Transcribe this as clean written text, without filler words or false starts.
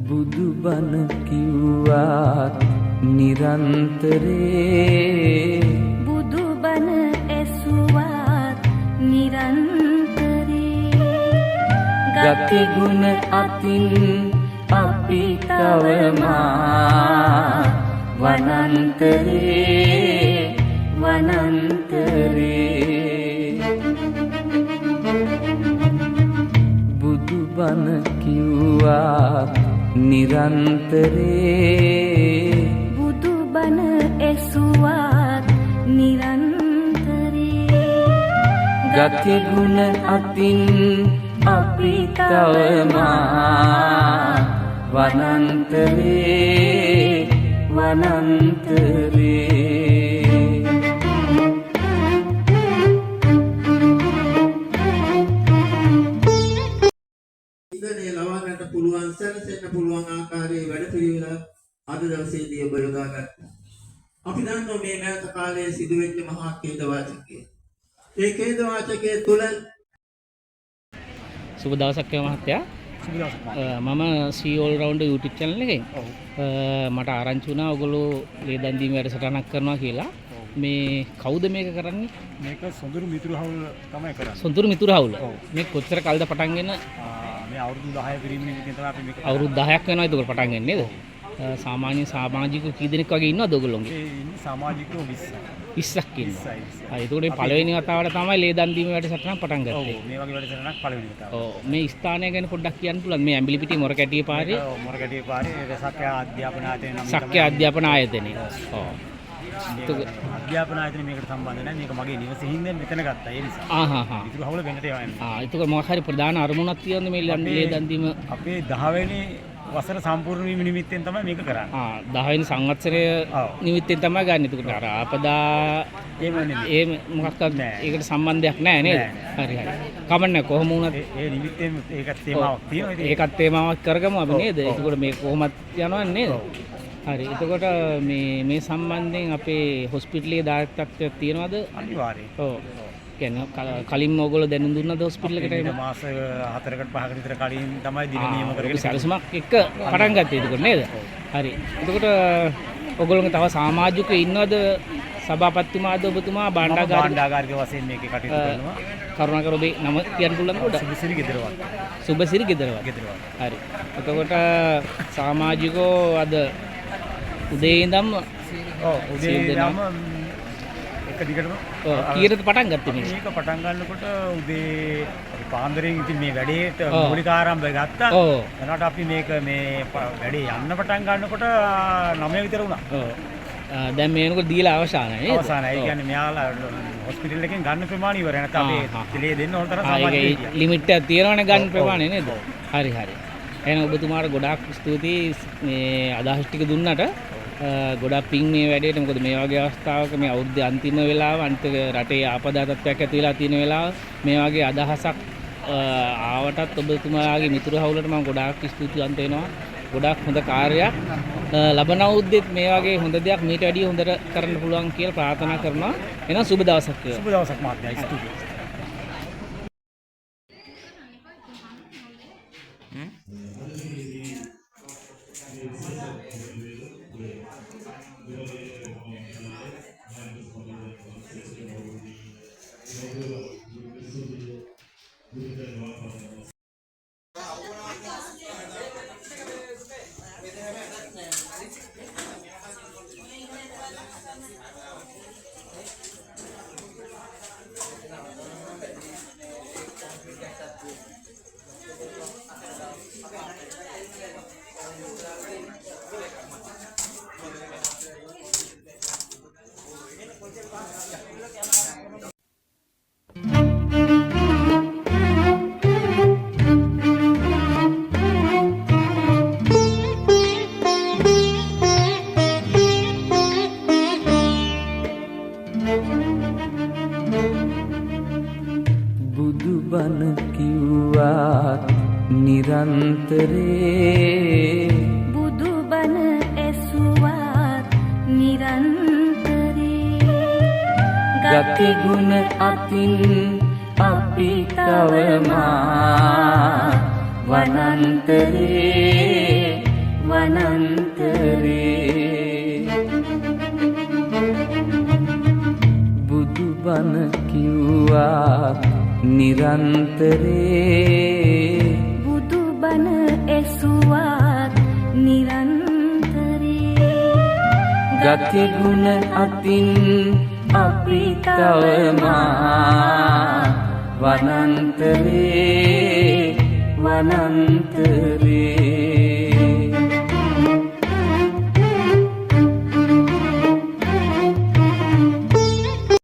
බුදු බණ කිව්වත් නිරන්තරේ බුදු බණ ඇසුවත් නිරන්තරේ ගති ගුණ අතින් අපි තවමා වනන්තරේ බුදු බණ කිව්වත් නිරන්තරේ බුදු බණ ඇසුවත් නිරන්තරේ ගති ගුණ අතින් අපි තවමා වනන්තරේ ඉන්දනේ ලවන්නට පුළුවන් සැලසෙන්න පුළුවන් ආකාරයේ වැඩ පිළිවෙල අද දවසේදී ඔබ යොදාගත්තා. අපි දන්නවා මේ මෑත කාලයේ සිදුවෙච්ච මහා ඛේද වාචකය. ඒ ඛේද වාචකයේ තුල සුබ දවසක් මහත්තයා. මම සී ඕල් රවුන්ඩ් YouTube channel එකෙන් මට ආරංචි වුණා ඔයගොල්ලෝ ලේදන් දීම වැඩසටහනක් කරනවා කියලා. මේ කවුද මේක කරන්නේ? මේක සොඳුරු මිතුරු හවුල තමයි කරන්නේ. සොඳුරු මිතුරු හවුල. මේ කොච්චර කල්ද පටන්ගෙන? මේ අවුරුදු 10 පිරිමින් ඉඳන් තමයි අපි මේක අවුරුදු 10ක් වෙනවා ඒක පටන් ගන්න නේද? සාමාන්‍ය සමාජිකයෝ කී දෙනෙක් වගේ ඉන්නවද ඔයගොල්ලෝගේ? ඒ ඉන්නේ සමාජිකයෝ 20ක් ඉන්නවා. ඒකට මේ පළවෙනි වතාවට තමයි ලේදන් දීම වැඩසටහන පටන් ගත්තේ. ඔව් මේ වගේ වැඩසටහනක් පළවෙනි වතාවට. ඔව් මේ ස්ථානය ගැන පොඩ්ඩක් කියන්න පුළුවන්. මේ ඇඹිලිපිටිය මොරකැටිය පාරේ මොරකැටිය පාරේ සක්‍රිය අධ්‍යාපන ආයතනයේ නම් සක්‍රිය අධ්‍යාපන ආයතනයේ. ඔව්. අධ්‍යාපන ආයතනයේ මේකට සම්බන්ධ නැහැ. මේක මගේ නිවසේින් මෙතන ගත්තා. ඒ නිසා. මිතුරු හවුල වෙනට යවන්නේ. ඒක මොකක් හරි ප්‍රධාන අරමුණක් තියෙනද මේ ලේදන් දීම? අපේ 10 වෙනි වසර සම්පූර්ණ වීම නිමිත්තෙන් තමයි මේක කරන්නේ. 10 වෙනි සංවත්සරය නිමිත්තෙන් තමයි ගන්න. ඒකට අර ආපදා ඒ මොකක්වත් ඒකට සම්බන්ධයක් නැහැ නේද? හරි හරි. කමන්නේ කොහොම වුණත් ඒ නිමිත්තෙන් ඒකත් තේමාවක් තියෙනවා. ඒකත් තේමාවක් කරගමු අපි නේද? ඒකට මේ කොහොමත් යනවා නේද? හරි. එතකොට මේ සම්බන්ධයෙන් අපේ හොස්පිටලයේ දායකත්වයක් තියෙනවද? අනිවාර්යයෙන්. ඔව්. කියන්නේ කලින් ඕගොල්ලෝ දැනුම් දුන්නද හොස්පිටල් එකට? මාස 4කට 5කට විතර කලින් තමයි දින නියම කරගෙන සැලසුමක් එක්ක පටන් ගත්තේ එතකොට නේද? හරි. එතකොට ඔයගොල්ලෝගේ තව සමාජිකයෝ ඉන්නවද? සභාපතිතුමාද ඔබතුමා භාණ්ඩාගාරික වශයෙන් මේකේ කටයුතු කරනවා. කරුණාකර ඔබේ නම කියන්න පුළුවන්ද? සුබසිරි ගෙදරවත්. සුබසිරි ගෙදරවත්. හරි. එතකොට සමාජිකෝ අද උදේ ඉඳන් උදේ ඉඳන් එක දිගටම කීයටද පටන් ගත්තේ මේක? මේක පටන් ගන්නකොට උදේ අපි පාන්දරෙන් ඉතින් මේ වැඩේට මූලික ආරම්භය ගත්තා. එනකොට අපි මේක මේ වැඩේ යන්න පටන් ගන්නකොට 9 විතර වුණා. දැන් මේනකොට දීලා අවසానයි නේද? අවසానයි. ඒ කියන්නේ මෙයාලා හොස්පිටල් එකෙන් ගන්න ප්‍රමාණය ඉවර. නැත්නම් අපි තෙලේ දෙන්න ඕන තරම් සමාජිකයෝ. ලිමිට් එකක් තියෙනවනේ ගන්න ප්‍රමාණය නේද? හරි හරි. එහෙනම් ඔබතුමාට ගොඩාක් ස්තුතියි මේ අදහස් ටික දුන්නට. ගොඩක් පිං මේ වැඩේට. මොකද මේ වගේ අවස්ථාවක මේ අවුරුද්දේ අන්තිම වෙලාව අන්තිම රටේ ආපදා තත්ත්වයක් ඇති වෙලා තියෙන වෙලාව මේ වගේ අදහසක් ආවටත් ඔබතුමාගේ මිතුරු හවුලට මම ගොඩාක් ස්තුතිවන්ත වෙනවා. ගොඩාක් හොඳ කාර්යයක්. ලබන අවුරුද්දෙත් මේ වගේ හොඳ දෙයක් මීට වැඩිය හොඳට කරන්න පුළුවන් කියලා ප්‍රාර්ථනා කරනවා. එහෙනම් සුබ දවසක් වේවා. සුබ දවසක් මහත්මයා. ස්තුතියි. බුදු බණ කිව්වත් නිරන්තරේ බුදු බණ ඇසුවත් නිරන්තරේ ගති ගුණ අතින් අපි තවමා වනන්තරේ වනන්තරේ බුදුබණ කිව්වා නිරන්තරේ බුදුබණ ඇසුවාත් නිරන්තරේ ගති ගුණ අතින් අපි තවමා වනන්තරේ වනන්තරේ